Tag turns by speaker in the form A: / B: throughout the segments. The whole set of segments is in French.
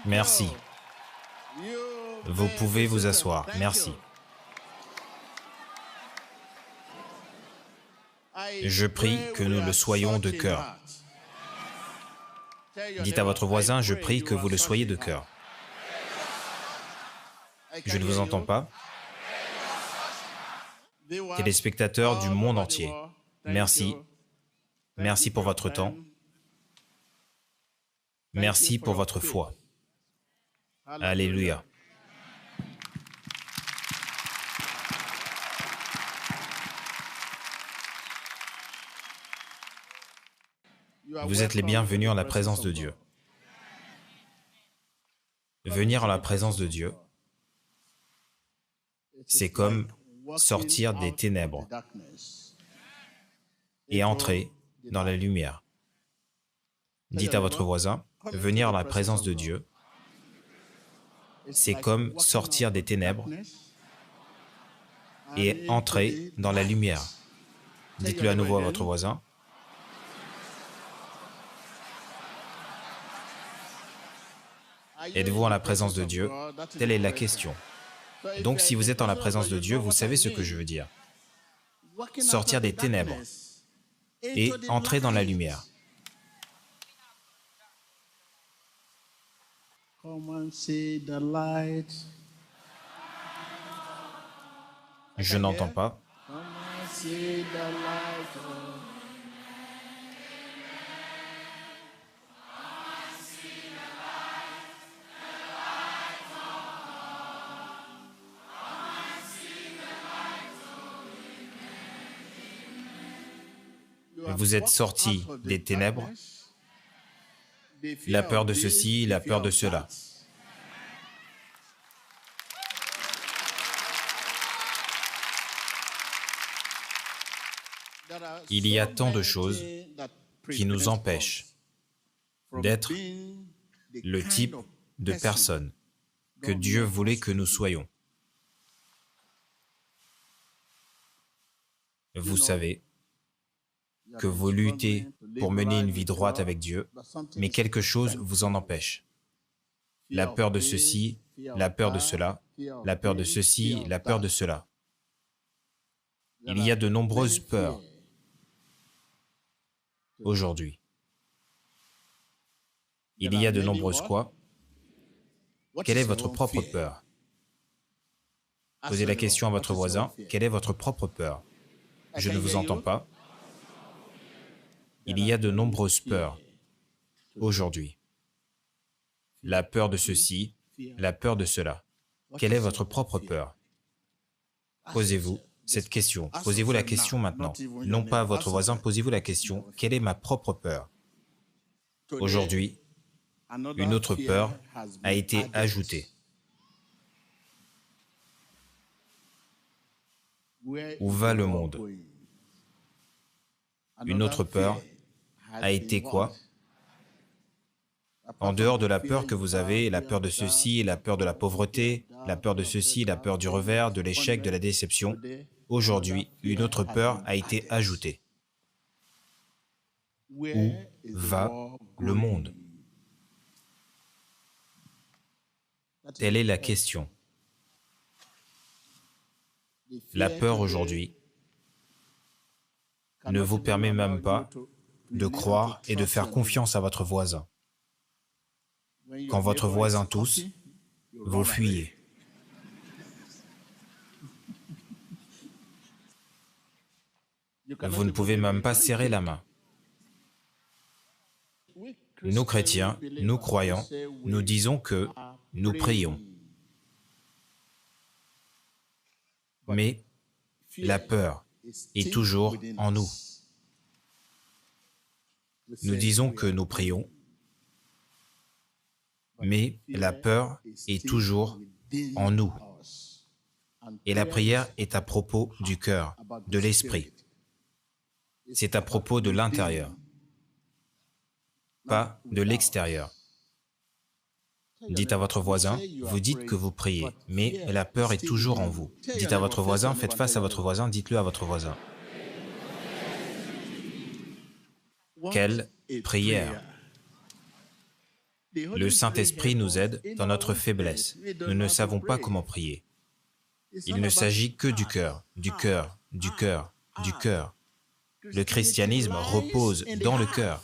A: Merci. Vous pouvez vous asseoir. Merci. Je prie que nous le soyons de cœur. Dites à votre voisin, je prie que vous le soyez de cœur. Je ne vous entends pas. Téléspectateurs du monde entier, merci. Merci pour votre temps. Merci pour votre foi. Alléluia. Vous êtes les bienvenus en la présence de Dieu. Venir en la présence de Dieu, c'est comme sortir des ténèbres et entrer dans la lumière. Dites à votre voisin, venir en la présence de Dieu, c'est comme sortir des ténèbres et entrer dans la lumière. Dites-le à nouveau à votre voisin. Êtes-vous en la présence de Dieu? Telle est la question. Donc, si vous êtes en la présence de Dieu, vous savez ce que je veux dire. Sortir des ténèbres et entrer dans la lumière. Je n'entends pas. Vous êtes sortis des ténèbres, la peur de ceci, la peur de cela. Il y a tant de choses qui nous empêchent d'être le type de personne que Dieu voulait que nous soyons. Vous savez que vous luttez pour mener une vie droite avec Dieu, mais quelque chose vous en empêche. La peur de ceci, la peur de cela, la peur de ceci, la peur de cela. Il y a de nombreuses peurs aujourd'hui. Il y a de nombreuses quoi? Quelle est votre propre peur? Posez la question à votre voisin, quelle est votre propre peur? Je ne vous entends pas. Il y a de nombreuses peurs aujourd'hui. La peur de ceci, la peur de cela. Quelle est votre propre peur? Posez-vous cette question. Posez-vous la question maintenant. Non pas à votre voisin, posez-vous la question. Quelle est ma propre peur? Aujourd'hui, une autre peur a été ajoutée. Où va le monde? Une autre peur a été quoi? En dehors de la peur que vous avez, la peur de ceci, la peur de la pauvreté, la peur de ceci, la peur du revers, de l'échec, de la déception, aujourd'hui, une autre peur a été ajoutée. Où va le monde? Telle est la question. La peur aujourd'hui ne vous permet même pas de croire et de faire confiance à votre voisin. Quand votre voisin tousse, vous fuyez. Vous ne pouvez même pas serrer la main. Nous chrétiens, nous croyants, nous disons que nous prions. Mais la peur est toujours en nous. Nous disons que nous prions, mais la peur est toujours en nous. Et la prière est à propos du cœur, de l'esprit. C'est à propos de l'intérieur, pas de l'extérieur. Dites à votre voisin, vous dites que vous priez, mais la peur est toujours en vous. Dites à votre voisin, faites face à votre voisin, dites-le à votre voisin. Quelle prière! Le Saint-Esprit nous aide dans notre faiblesse. Nous ne savons pas comment prier. Il ne s'agit que du cœur, du cœur, du cœur, du cœur. Le christianisme repose dans le cœur.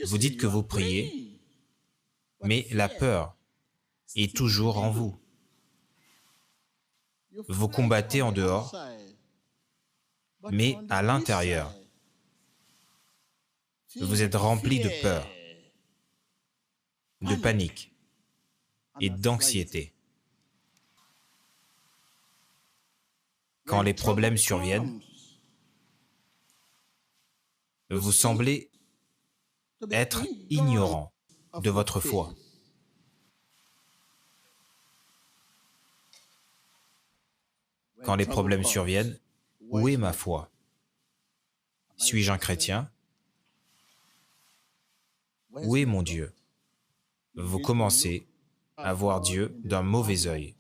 A: Vous dites que vous priez, mais la peur est toujours en vous. Vous combattez en dehors, mais à l'intérieur, vous êtes rempli de peur, de panique et d'anxiété. Quand les problèmes surviennent, vous semblez être ignorant de votre foi. Quand les problèmes surviennent, où est ma foi? Suis-je un chrétien? Où est mon Dieu? Vous commencez à voir Dieu d'un mauvais œil.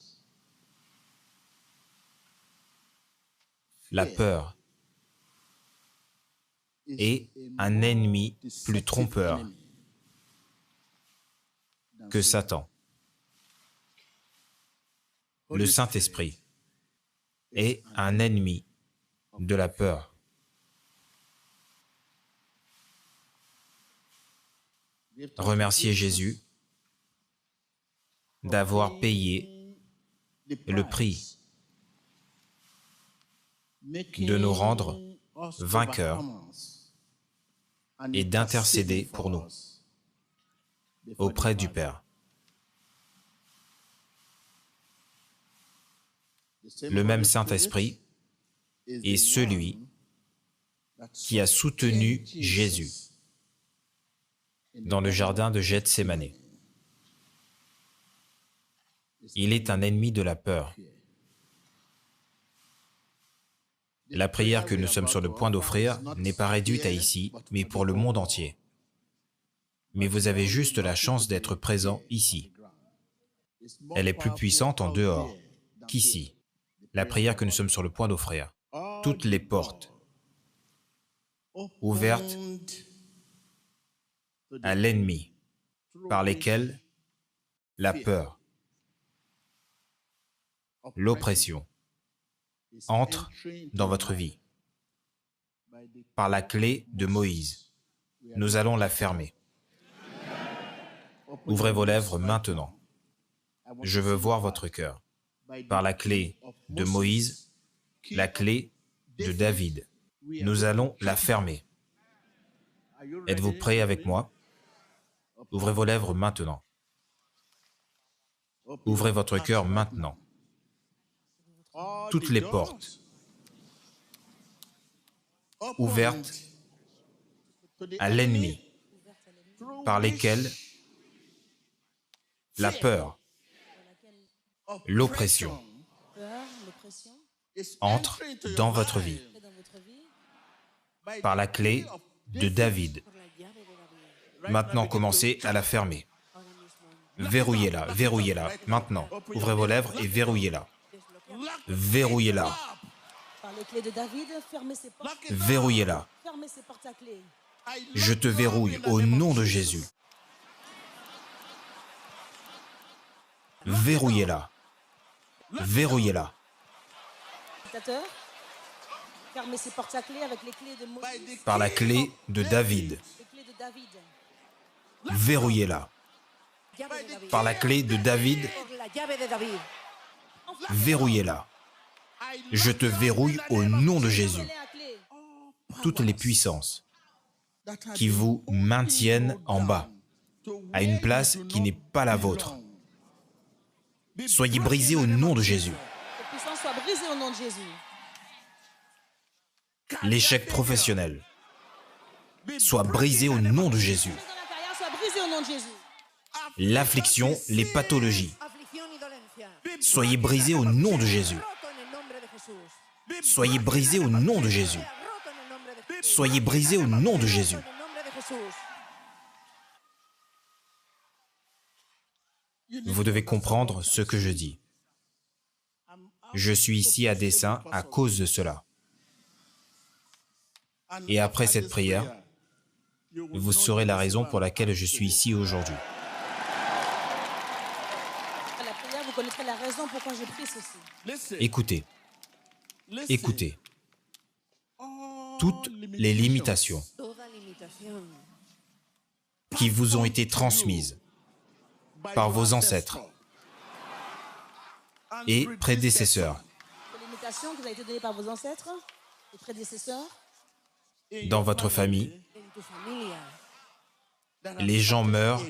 A: La peur est un ennemi plus trompeur que Satan. Le Saint-Esprit est un ennemi de la peur. Remerciez Jésus d'avoir payé le prix de nous rendre vainqueurs et d'intercéder pour nous auprès du Père. Le même Saint-Esprit est celui qui a soutenu Jésus dans le jardin de Gethsémane. Il est un ennemi de la peur. La prière que nous sommes sur le point d'offrir n'est pas réduite à ici, mais pour le monde entier. Mais vous avez juste la chance d'être présent ici. Elle est plus puissante en dehors qu'ici. La prière que nous sommes sur le point d'offrir. Toutes les portes ouvertes à l'ennemi, par lesquelles la peur, l'oppression entre dans votre vie. Par la clé de Moïse, nous allons la fermer. Ouvrez vos lèvres maintenant. Je veux voir votre cœur. Par la clé de Moïse, la clé de David, nous allons la fermer. Êtes-vous prêts avec moi? Ouvrez vos lèvres maintenant. Ouvrez votre cœur maintenant. Toutes les portes ouvertes à l'ennemi, par lesquelles la peur, l'oppression entre dans votre vie, par la clé de David. Maintenant, commencez à la fermer. Verrouillez-la, maintenant. Ouvrez vos lèvres et verrouillez-la. Verrouillez-la. Verrouillez-la. Je te verrouille au nom de Jésus. Verrouillez-la. Verrouillez-la. Par la clé de David. Verrouillez-la. Par la clé de David. Verrouillez-la. Je te verrouille au nom de Jésus. Toutes les puissances qui vous maintiennent en bas, à une place qui n'est pas la vôtre, soyez brisées au nom de Jésus. L'échec professionnel soit brisé au nom de Jésus. L'affliction, les pathologies, soyez brisés au nom de Jésus. Soyez brisés au nom de Jésus. Soyez brisés au nom de Jésus. Vous devez comprendre ce que je dis. Je suis ici à dessein à cause de cela. Et après cette prière, vous saurez la raison pour laquelle je suis ici aujourd'hui.
B: vous connaîtrez la raison pourquoi je prie ceci.
A: Écoutez, écoutez. Toutes les limitations
C: Toda limitación
A: qui vous ont été transmises par vos ancêtres et prédécesseurs
B: Les limitations qui vous ont été données par vos ancêtres et prédécesseurs,
A: dans votre famille,
C: en tu familia.
A: les gens meurent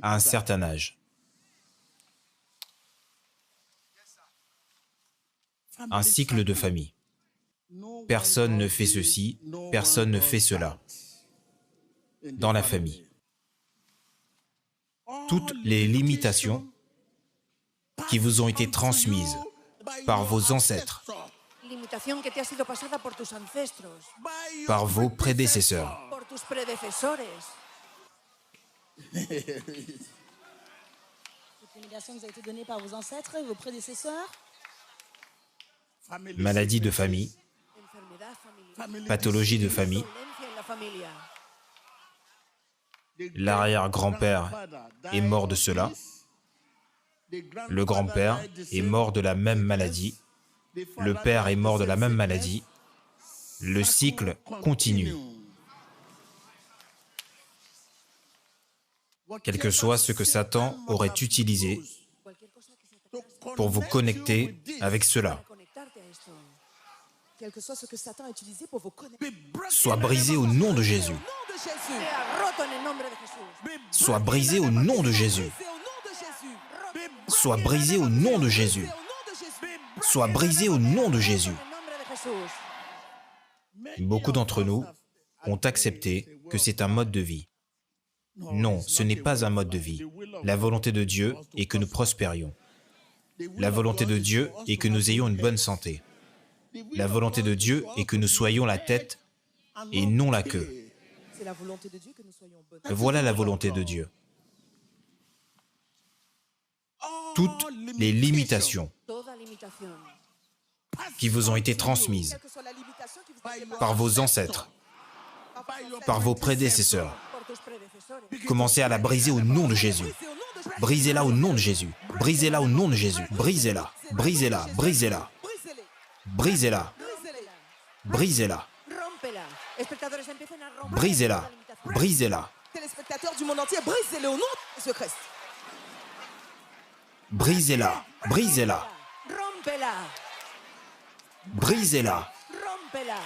A: à un certain âge. Un cycle de famille. Personne ne fait ceci, personne ne fait cela dans la famille. Toutes les limitations qui vous ont été transmises par vos ancêtres,
C: Limitación que te ha sido pasada por tus ancestros,
A: par vos prédécesseurs,
C: por tus predecesores.
B: cette limitation qui vous a été donnée par vos ancêtres et vos prédécesseurs,
A: maladies de famille,
C: Enfermedad familiar.
A: pathologies de famille,
C: Violencia en la familia.
A: l'arrière-grand-père est mort de cela, le grand-père est mort de la même maladie, le père est mort de la même maladie, le cycle continue. Quel que soit ce que Satan aurait utilisé
C: Cualquier cosa que se te
A: pour vous connecter avec cela,
C: conectarte a esto.
B: quel que soit ce que Satan a utilisé pour vous connecter.
A: soit brisé au nom de Jésus.
B: Au nom de Jésus.
C: Sea roto en el nombre de Jesús.
A: Soit brisé au nom de Jésus.
B: Brisé au nom de Jésus.
A: Soit brisé au nom de Jésus.
B: Au nom de Jésus.
A: Soit brisé au nom de Jésus.
C: En el nombre de Jesús.
A: Beaucoup d'entre nous ont accepté que c'est un mode de vie. Non, ce n'est pas un mode de vie. La volonté de Dieu est que nous prospérions. La volonté de Dieu est que nous ayons une bonne santé. La volonté de Dieu est que nous soyons la tête et non la queue.
B: C'est la volonté de Dieu que nous soyons bonnes.
A: Voilà la volonté de Dieu. Toutes les limitations
C: Toda limitación
A: qui vous ont été transmises
B: Quelle que soit la limitation qui vous a été
A: par vos ancêtres, par vos prédécesseurs,
C: por tus predecesores.
A: commencez à la briser au nom de Jésus.
B: brisée au nom de Jésus.
A: Brisez-la au nom de Jésus. Brisez-la au nom de Jésus. Brisez-la. Brisez-la. Brisez-la.
B: Brisez-les.
A: Brisez-la.
B: Brisez-les.
A: Brisez-la.
C: Rómpela. Espectadores, empiecen a romper
A: Brisez-la.
C: toda limitación.
A: Brisez-la.
B: Téléspectateurs du monde entier, brisez-les au nom de Jésus-Christ.
A: Brisez-la. Brisez-la.
C: Rómpela.
A: Brisez-la.
C: Rómpela.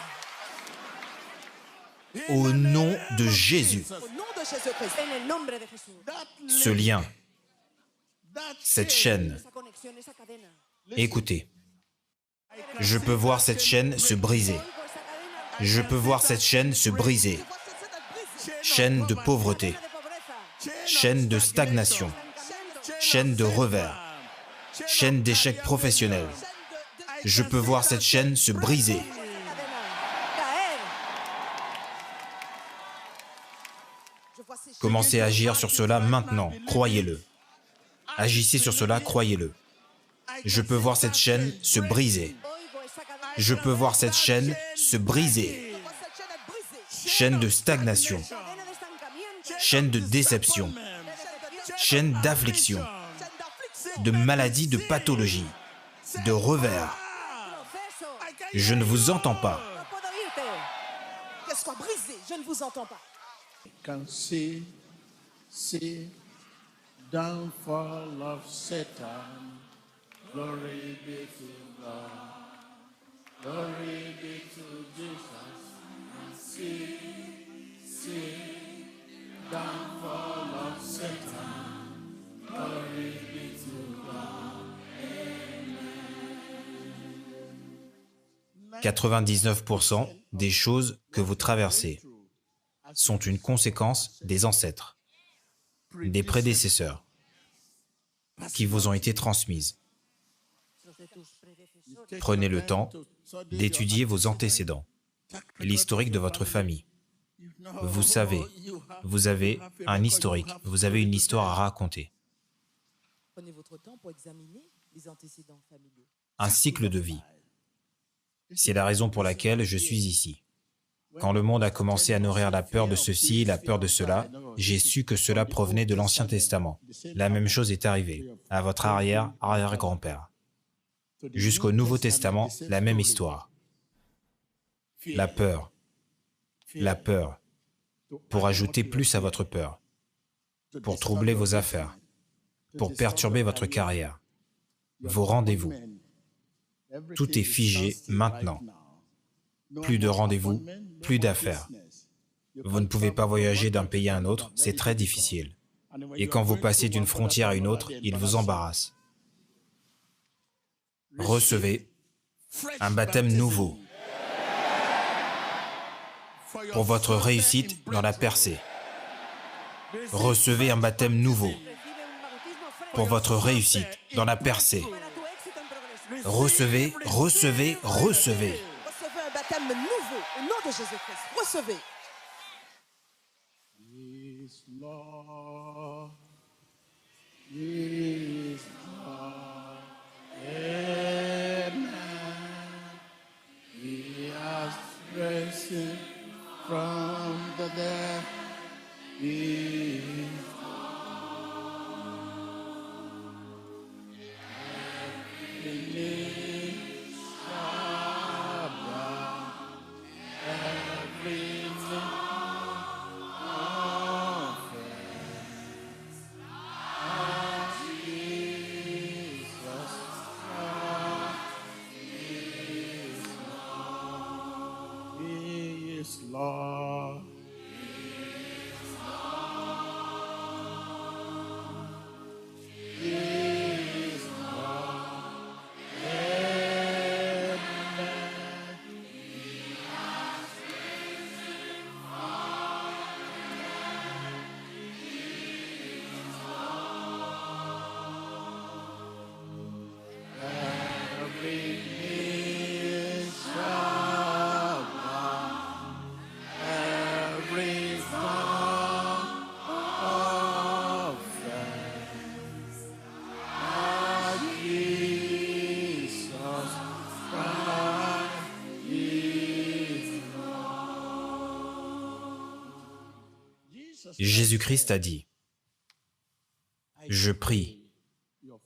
A: Au nom de Jésus.
B: Au nom de Jésus-Christ.
C: En el nombre de Jesús.
A: Ce lien, cette chaîne,
C: Esa conexión, esa cadena.
A: écoutez. Je peux voir cette chaîne se briser.
C: Oigo esa cadena.
A: Je peux voir cette chaîne se briser. Chaîne de pauvreté,
C: De pobreza.
A: chaîne de stagnation, chaîne de revers, chaîne d'échec professionnel. Je peux voir cette chaîne se briser.
C: Cadena. Caer.
A: Commencez à agir sur cela maintenant, croyez-le. Agissez sur cela, croyez-le. Je peux voir cette chaîne se briser.
C: Oigo esa cadena.
A: Je peux voir cette chaîne se briser. Chaîne de stagnation,
C: Cadena de estancamiento.
A: chaîne de déception, chaîne d'affliction, de maladie, de pathologie, de revers.
C: Proceso.
A: Je ne vous entends pas.
C: No puedo oírte.
B: Qu'elle soit brisée, je ne vous entends pas.
D: Can see downfall of Satan. Glory be to God. Glory be to Jesus. And see downfall of Satan. Glory be to God.
A: 99% des choses que vous traversez sont une conséquence des ancêtres, des prédécesseurs qui vous ont été transmises.
C: Los de tus predecesores.
A: Prenez le temps d'étudier vos antécédents, l'historique de votre famille. Vous savez, vous avez un historique, vous avez une histoire à raconter,
B: Prenez votre temps pour examiner les antécédents familiaux.
A: un cycle de vie. C'est la raison pour laquelle je suis ici. Quand le monde a commencé à nourrir la peur de ceci, la peur de cela, j'ai su que cela provenait de l'Ancien Testament. La même chose est arrivée à votre arrière-grand-père. Jusqu'au Nouveau Testament, la même histoire. La peur, pour ajouter plus à votre peur, pour troubler vos affaires, pour perturber votre carrière, vos rendez-vous. Tout est figé maintenant. Plus de rendez-vous, plus d'affaires. Vous ne pouvez pas voyager d'un pays à un autre, c'est très difficile. Et quand vous passez d'une frontière à une autre, il vous embarrasse. Recevez un baptême nouveau pour votre réussite dans la percée. Recevez un baptême nouveau pour votre réussite dans la percée. Recevez, recevez, recevez.
B: Recevez un baptême nouveau au nom de Jésus-Christ. Recevez.
D: Yes, Lord. Yes, Lord. Amen. He has risen from the dead. He is every knee shall bow, every knee Lord. Yes, Lord. Amen. Every knee shall bow, every tongue confess that Jesus Christ is Lord.
A: Jésus-Christ a dit, « Je prie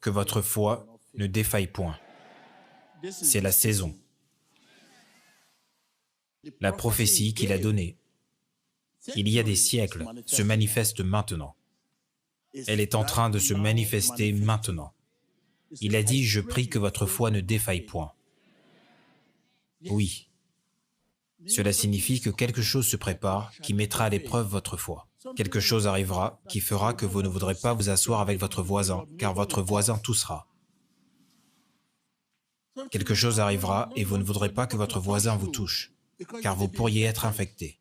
A: que votre foi ne défaille point. » C'est la saison. La prophétie qu'il a donnée, il y a des siècles, se manifeste maintenant. Elle est en train de se manifester maintenant. Il a dit, « Je prie que votre foi ne défaille point. » Oui. Cela signifie que quelque chose se prépare qui mettra à l'épreuve votre foi. Quelque chose arrivera qui fera que vous ne voudrez pas vous asseoir avec votre voisin, car votre voisin toussera. Quelque chose arrivera et vous ne voudrez pas que votre voisin vous touche, car vous pourriez être infecté.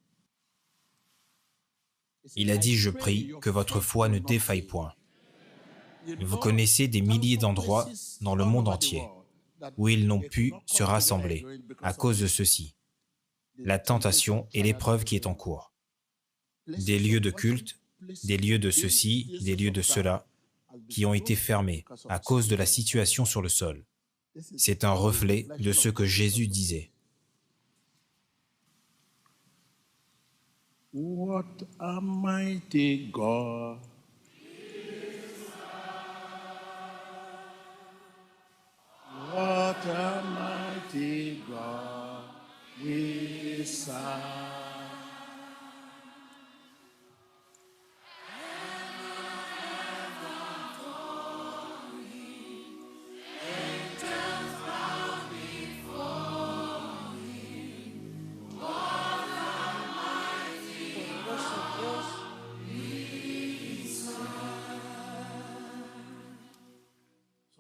A: Il a dit, « Je prie que votre foi ne défaille point. » Vous connaissez des milliers d'endroits dans le monde entier où ils n'ont pu se rassembler à cause de ceci. La tentation et l'épreuve qui est en cours. Des lieux de culte, des lieux de ceci, des lieux de cela, qui ont été fermés à cause de la situation sur le sol. C'est un reflet de ce que Jésus disait.
D: What a mighty God. What a mighty God we serve.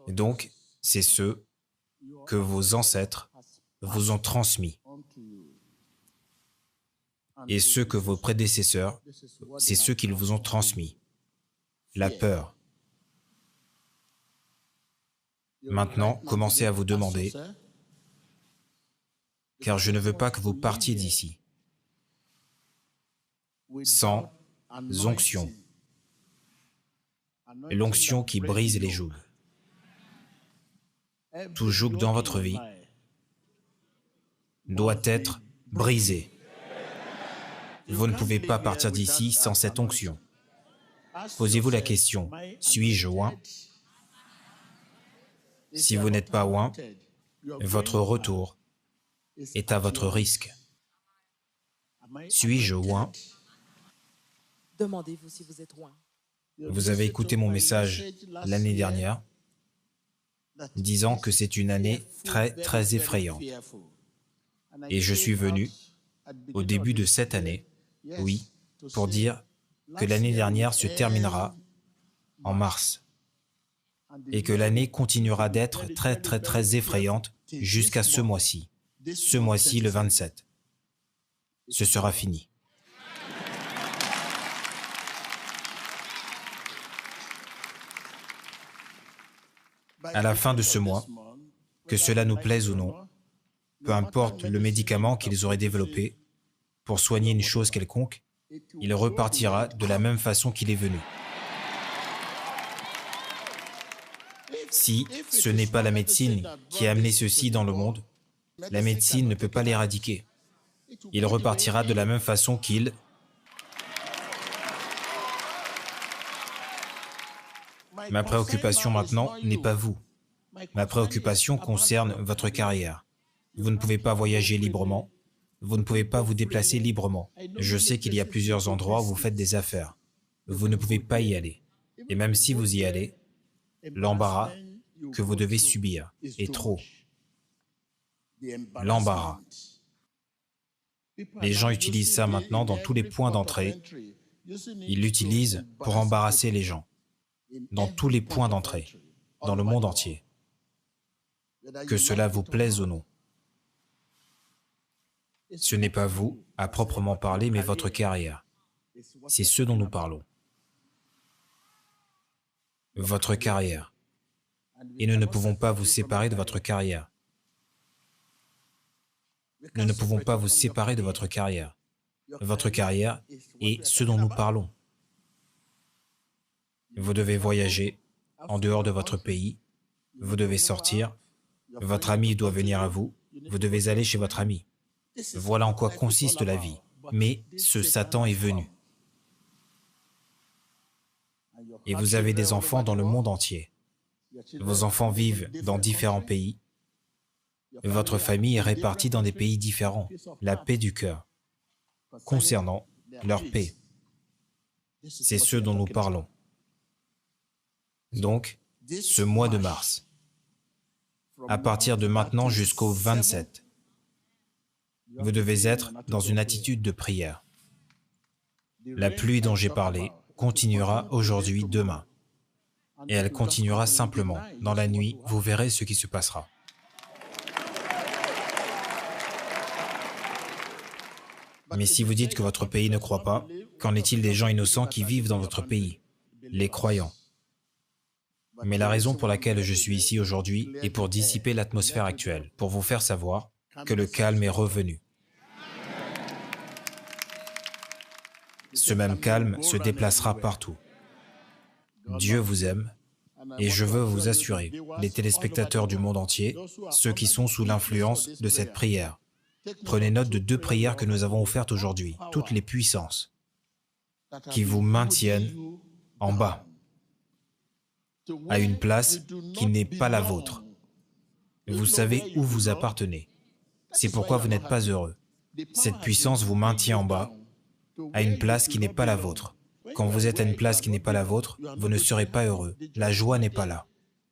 A: Et donc, c'est ce que vos ancêtres vous ont transmis. Et ceux que vos prédécesseurs, c'est ceux qu'ils vous ont transmis. La peur. Maintenant, commencez à vous demander, car je ne veux pas que vous partiez d'ici sans onction. L'onction qui brise les jougs. Tout joug dans votre vie doit être brisé. Vous ne pouvez pas partir d'ici sans cette onction. Posez-vous la question, suis-je oint? Si vous n'êtes pas oint, votre retour est à votre risque. Suis-je oint?
C: Demandez-vous si vous êtes oint.
A: Vous avez écouté mon message l'année dernière, disant que c'est une année très effrayante. Et je suis venu, au début de cette année, oui, pour dire que l'année dernière se terminera en mars et que l'année continuera d'être très effrayante jusqu'à ce mois-ci. Ce mois-ci, le 27. Ce sera fini. À la fin de ce mois, que cela nous plaise ou non, peu importe le médicament qu'ils auraient développé pour soigner une chose quelconque, il repartira de la même façon qu'il est venu. Si ce n'est pas la médecine qui a amené ceci dans le monde, la médecine ne peut pas l'éradiquer. Il repartira de la même façon qu'il... Ma préoccupation maintenant n'est pas vous. Ma préoccupation concerne votre carrière. Vous ne pouvez pas voyager librement. Vous ne pouvez pas vous déplacer librement. Je sais qu'il y a plusieurs endroits où vous faites des affaires. Vous ne pouvez pas y aller. Et même si vous y allez, l'embarras que vous devez subir est trop. L'embarras. Les gens utilisent ça maintenant dans tous les points d'entrée. Ils l'utilisent pour embarrasser les gens. Dans tous les points d'entrée, dans le monde entier. Que cela vous plaise ou non. Ce n'est pas vous, à proprement parler, mais votre carrière. C'est ce dont nous parlons. Votre carrière. Et nous ne pouvons pas vous séparer de votre carrière. Nous ne pouvons pas vous séparer de votre carrière. Votre carrière est ce dont nous parlons. Vous devez voyager en dehors de votre pays. Vous devez sortir. Votre ami doit venir à vous. Vous devez aller chez votre ami. Voilà en quoi consiste la vie. Mais ce Satan est venu. Et vous avez des enfants dans le monde entier. Vos enfants vivent dans différents pays. Votre famille est répartie dans des pays différents. La paix du cœur. Concernant leur paix. C'est ce dont nous parlons. Donc, ce mois de mars, à partir de maintenant jusqu'au 27, vous devez être dans une attitude de prière. La pluie dont j'ai parlé continuera aujourd'hui, demain. Et elle continuera simplement. Dans la nuit, vous verrez ce qui se passera. Mais si vous dites que votre pays ne croit pas, qu'en est-il des gens innocents qui vivent dans votre pays, les croyants? Mais la raison pour laquelle je suis ici aujourd'hui est pour dissiper l'atmosphère actuelle, pour vous faire savoir que le calme est revenu. Ce même calme se déplacera partout. Dieu vous aime et je veux vous assurer, les téléspectateurs du monde entier, ceux qui sont sous l'influence de cette prière, prenez note de 2 prières que nous avons offertes aujourd'hui, toutes les puissances qui vous maintiennent en bas, à une place qui n'est pas la vôtre. Vous savez où vous appartenez. C'est pourquoi vous n'êtes pas heureux. Cette puissance vous maintient en bas, à une place qui n'est pas la vôtre. Quand vous êtes à une place qui n'est pas la vôtre, vous ne serez pas heureux. La joie n'est pas là.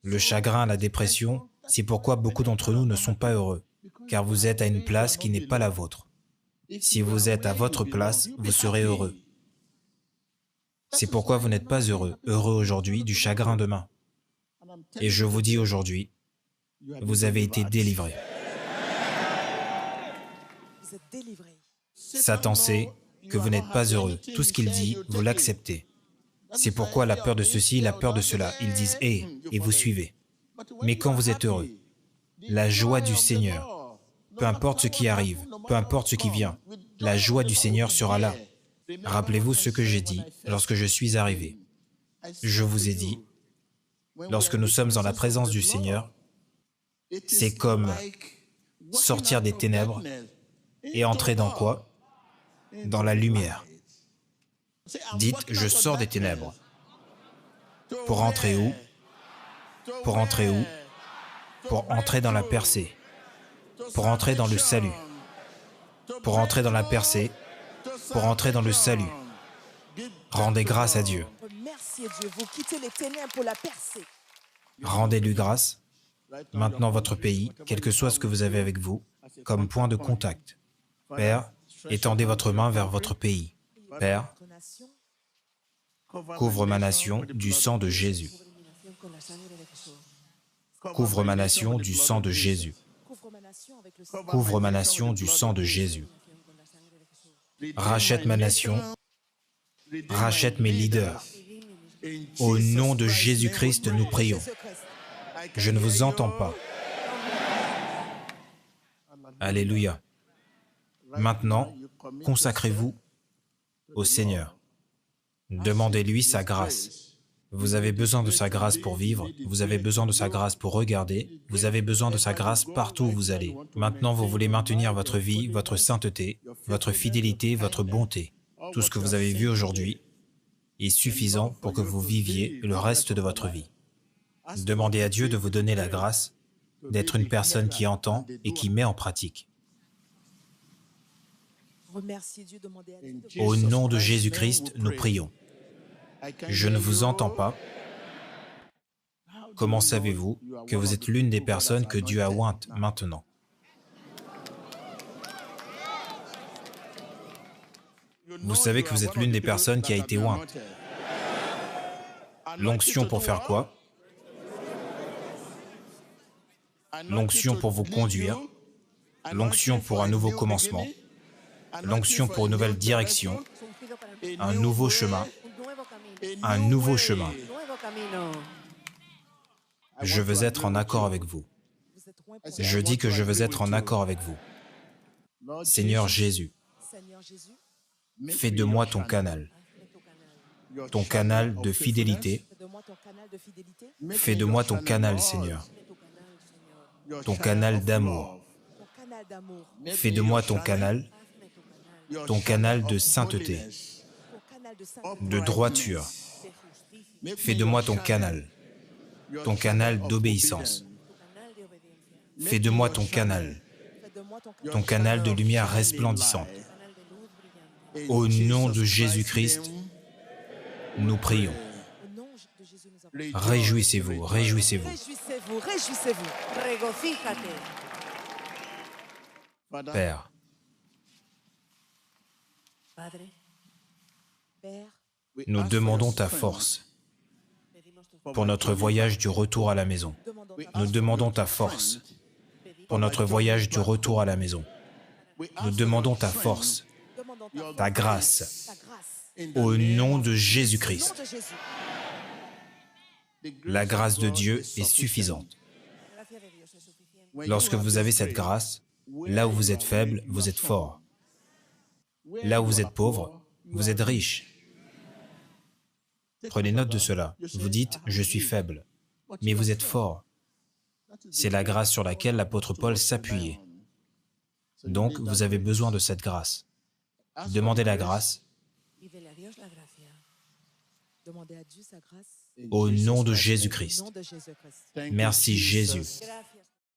A: Le chagrin, la dépression, c'est pourquoi beaucoup d'entre nous ne sont pas heureux, car vous êtes à une place qui n'est pas la vôtre. Si vous êtes à votre place, vous serez heureux. C'est pourquoi vous n'êtes pas heureux aujourd'hui, du chagrin demain. Et je vous dis aujourd'hui, vous avez été délivrés.
C: Vous êtes délivrés.
A: Satan sait que vous n'êtes pas heureux. Tout ce qu'il dit, vous l'acceptez. C'est pourquoi la peur de ceci, la peur de cela, ils disent « et vous suivez. Mais quand vous êtes heureux, la joie du Seigneur, peu importe ce qui arrive, peu importe ce qui vient, la joie du Seigneur sera là. Rappelez-vous ce que j'ai dit lorsque je suis arrivé. Je vous ai dit, lorsque nous sommes en la présence du Seigneur, c'est comme sortir des ténèbres et entrer dans quoi? dans la lumière. Dites, je sors des ténèbres. Pour entrer où? Pour entrer où? Pour entrer dans la percée. Pour entrer dans le salut. Pour entrer dans la percée. Pour entrer dans le salut. Rendez grâce à Dieu.
C: Remerciez Dieu. Vous quittez les ténèbres pour la percée.
A: Rendez-lui grâce. Maintenant, votre pays, quel que soit ce que vous avez avec vous, comme point de contact. Père, étendez votre main vers votre pays. Père,
C: Votre nation,
A: couvre ma nation du sang de Jésus. Couvre ma nation du sang de Jésus.
C: couvre ma nation avec le sang.
A: Couvre ma nation du sang de Jésus. Rachète ma nation. Rachète mes leaders. Au nom de Jésus-Christ, nous prions. Je ne vous entends pas. Alléluia. Maintenant, consacrez-vous au Seigneur. Demandez-lui sa grâce. Vous avez besoin de sa grâce pour vivre, vous avez besoin de sa grâce pour regarder, vous avez besoin de sa grâce partout où vous allez. Maintenant, vous voulez maintenir votre vie, votre sainteté, votre fidélité, votre bonté. Tout ce que vous avez vu aujourd'hui est suffisant pour que vous viviez le reste de votre vie. Demandez à Dieu de vous donner la grâce d'être une personne qui entend et qui met en pratique.
C: Remerciez Dieu, demandez à Dieu de
A: Au nom de Jésus-Christ, nous prions. Je ne vous entends pas. Comment savez-vous que vous êtes l'une des personnes que Dieu a ointes maintenant? Vous savez que vous êtes l'une des personnes qui a été ointe. L'onction pour faire quoi? L'onction pour vous conduire. L'onction pour un nouveau commencement. L'onction pour une nouvelle direction. Un nouveau chemin. Un nouveau chemin. Je veux être en accord avec vous.
C: vous êtes loin pour
A: Je dis que je veux être en accord avec vous. Seigneur Jésus,
C: Seigneur Jésus.
A: fais de moi ton canal de fidélité.
C: Fais de moi ton canal de fidélité,
A: Fais de moi ton canal, Seigneur, ton canal d'amour.
C: ton canal d'amour,
A: Fais de moi ton canal de sainteté,
C: ton canal de sainteté,
A: de droiture. Fais de moi ton canal d'obéissance. Fais de moi ton canal
C: fais de moi
A: ton canal de lumière resplendissante. Au nom de Jésus-Christ, nous prions.
C: Au nom de Jésus, nous avons.
A: Réjouissez-vous, réjouissez-vous.
C: Réjouissez-vous, réjouissez-vous.
D: Regocíjate.
A: Père,
D: Padre,
C: Père,
A: nous demandons ta force
D: pedimos tu
A: pour notre voyage du retour à la maison.
C: demandons
A: Nous demandons ta force pour notre voyage du retour à la maison. Nous demandons ta force,
C: demandons
A: ta grâce,
C: ta grâce.
A: au nom de
C: Au
A: Jésus-Christ.
C: nom de Jésus.
A: La grâce de Dieu est suffisante.
D: La gracia de Dios es suficiente.
A: Lorsque vous avez cette grâce, là où vous êtes faible, vous êtes fort. Là où vous êtes pauvre, vous êtes riche. Prenez note de cela. Vous dites, je suis faible, mais vous êtes fort. C'est la grâce sur laquelle l'apôtre Paul s'appuyait. Donc, vous avez besoin de cette grâce. Demandez la grâce
D: Pídele a Dios la gracia.
C: Demandez à Dieu sa grâce.
A: au nom de
C: Au
A: Jésus-Christ.
C: nom de Jésus-Christ.
A: Merci Jésus.
D: Gracias,